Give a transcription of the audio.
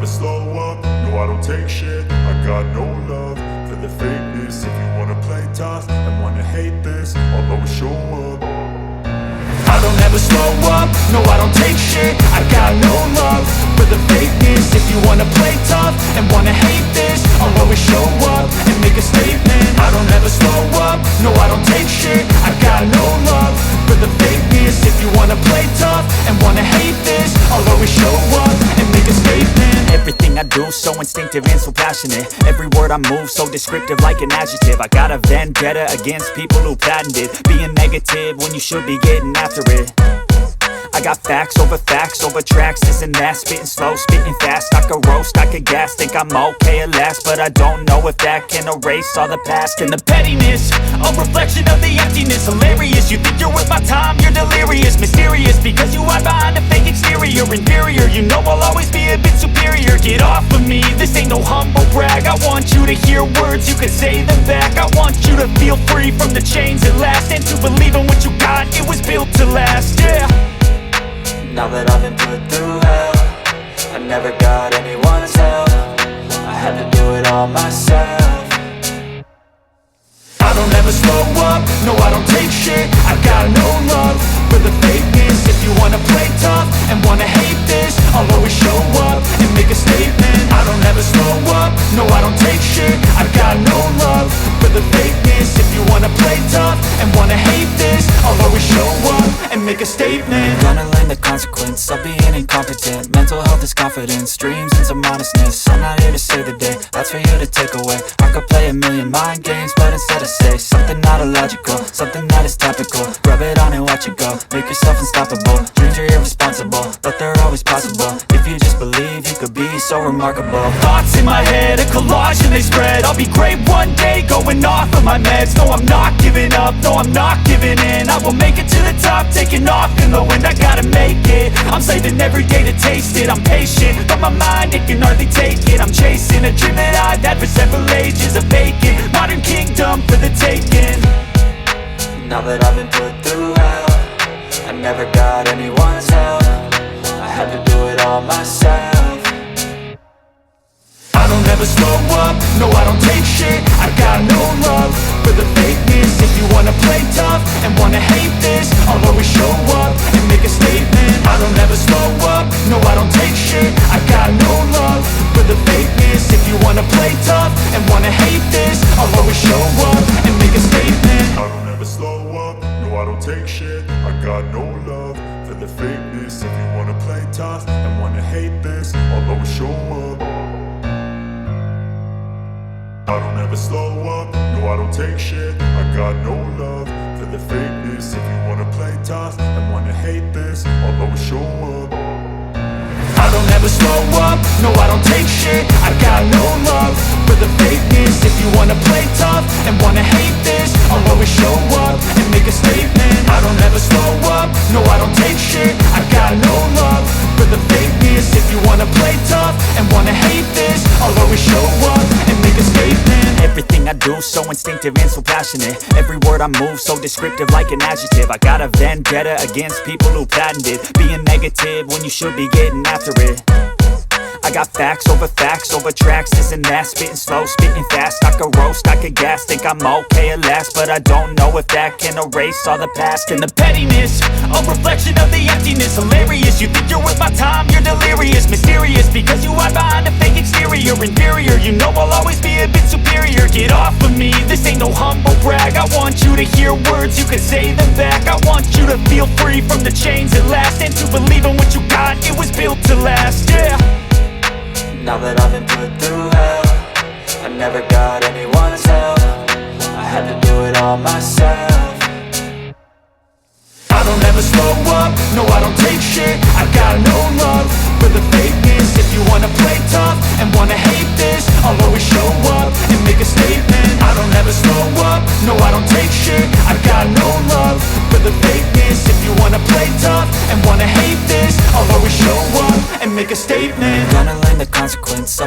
never slow up, no I don't take shit. I got no love for the fakeness. If you wanna play tough and wanna hate this, I'll always show up. I don't ever slow up, no I don't take shit. I got no love for the fakeness. If you wanna play tough and wanna hate this, I'll always show up and make a statement. I don't ever slow up, no I don't take shit. I got no love for the fakeness. If you wanna play tough and wanna hate this, I'll always show up and make a statement. Everything I do so instinctive and so passionate. Every word I move so descriptive like an adjective. I got a vendetta against people who patented being negative when you should be getting after it. I got facts over tracks, this and that. Spitting slow, spitting fast. I could roast, I could gas. Think I'm okay at last, but I don't know if that can erase all the past. And the pettiness, a reflection of the emptiness. Hilarious, you think you're worth my time, you're delirious. Mysterious, because you hide behind a fake exterior. Inferior, you know I'll always be a bit superior. Get off of me, this ain't no humble brag. I want you to hear words, you can say them back. I want you to feel free from the chains at last, and to believe in what you got, it was built to last, yeah. Now that I've been put through hell, I never got anyone's help. I had to do it all myself. I don't ever slow up, no I don't take shit. I got no love for the fakeness. If you wanna play tough and wanna hate this, I'll always show up and make a statement. I don't ever slow up, no I don't take shit. I got no love for the fakeness. If you wanna play tough and wanna hate this, I'll always show up and make a statement. Gonna learn the consequence of being incompetent. Mental health is confidence, dreams and some honestness. I'm not here to save the day, that's for you to take away. I could play a million mind games, but instead I say something not illogical, something that is topical. Rub it on and watch it go, make yourself unstoppable. Dreams are irresponsible, but they're always possible. If you just believe, you could be so remarkable. Thoughts in my head, a collage and they spread. I'll be great one day, going off of my meds. No, I'm not giving up, no, I'm not giving in. I will make it to the top, taking off in the wind. I gotta make it, I'm saving every day to taste it. I'm patient, but my mind, it can hardly take it. I'm chasing a dream that I've had for several ages. A vacant, modern kingdom for the taking. Now that I've been put through hell, I never got anyone's help. I had to do it all myself. I don't ever slow up, no I don't take shit. I got no love for the fakeness. If you wanna play tough and wanna hate this, I'll always show up and make a statement. I don't ever slow up, no I don't take shit. I got no love for the fakeness. If you wanna play tough and wanna hate this, I'll always show up and make a statement. I don't ever slow up, no I don't take shit. I got no love for the fakeness. If you wanna play tough and wanna hate this, I'll always show up. I don't ever slow up, no I don't take shit. I got no love for the fakeness. If you wanna play tough and wanna hate this, I'll always show up. I don't ever slow up, no I don't take shit. I got no love for the fakeness. If you wanna play tough and wanna hate this, I'll always show up and make a statement. I don't ever slow up, no I don't take shit. I got no love for the fakeness. If you wanna play tough and wanna hate this, I'll always show up and make a statement. Everything I do so instinctive and so passionate. Every word I move so descriptive like an adjective. I got a vendetta against people who patented being negative when you should be getting after it. I got facts over tracks, this and that. Spitting slow, spitting fast. I could roast, I could gas. Think I'm okay at last, but I don't know if that can erase all the past. And the pettiness, a reflection of the emptiness. Hilarious, you think you're worth my time, you're delirious. Mysterious, because you hide behind a fake exterior. Inferior, you know I'll always be a bit superior. Get off of me, this ain't no humble brag. I want you to hear words, you can say them back. I want you to feel free from the chains at last, and to believe in what you got, it was built to last, yeah. Now that I've been put through hell, I never got anyone's help. I had to do it all myself. I don't ever slow up, no I don't take shit. I got no love for the fakeness. If you wanna play tough and wanna hate this, I'll always show up and make a statement. I don't ever slow up, no I don't take shit. I got no love for the fakeness. If you wanna play tough and wanna hate this, I'll always show up and make a statement. Gonna learn the consequence of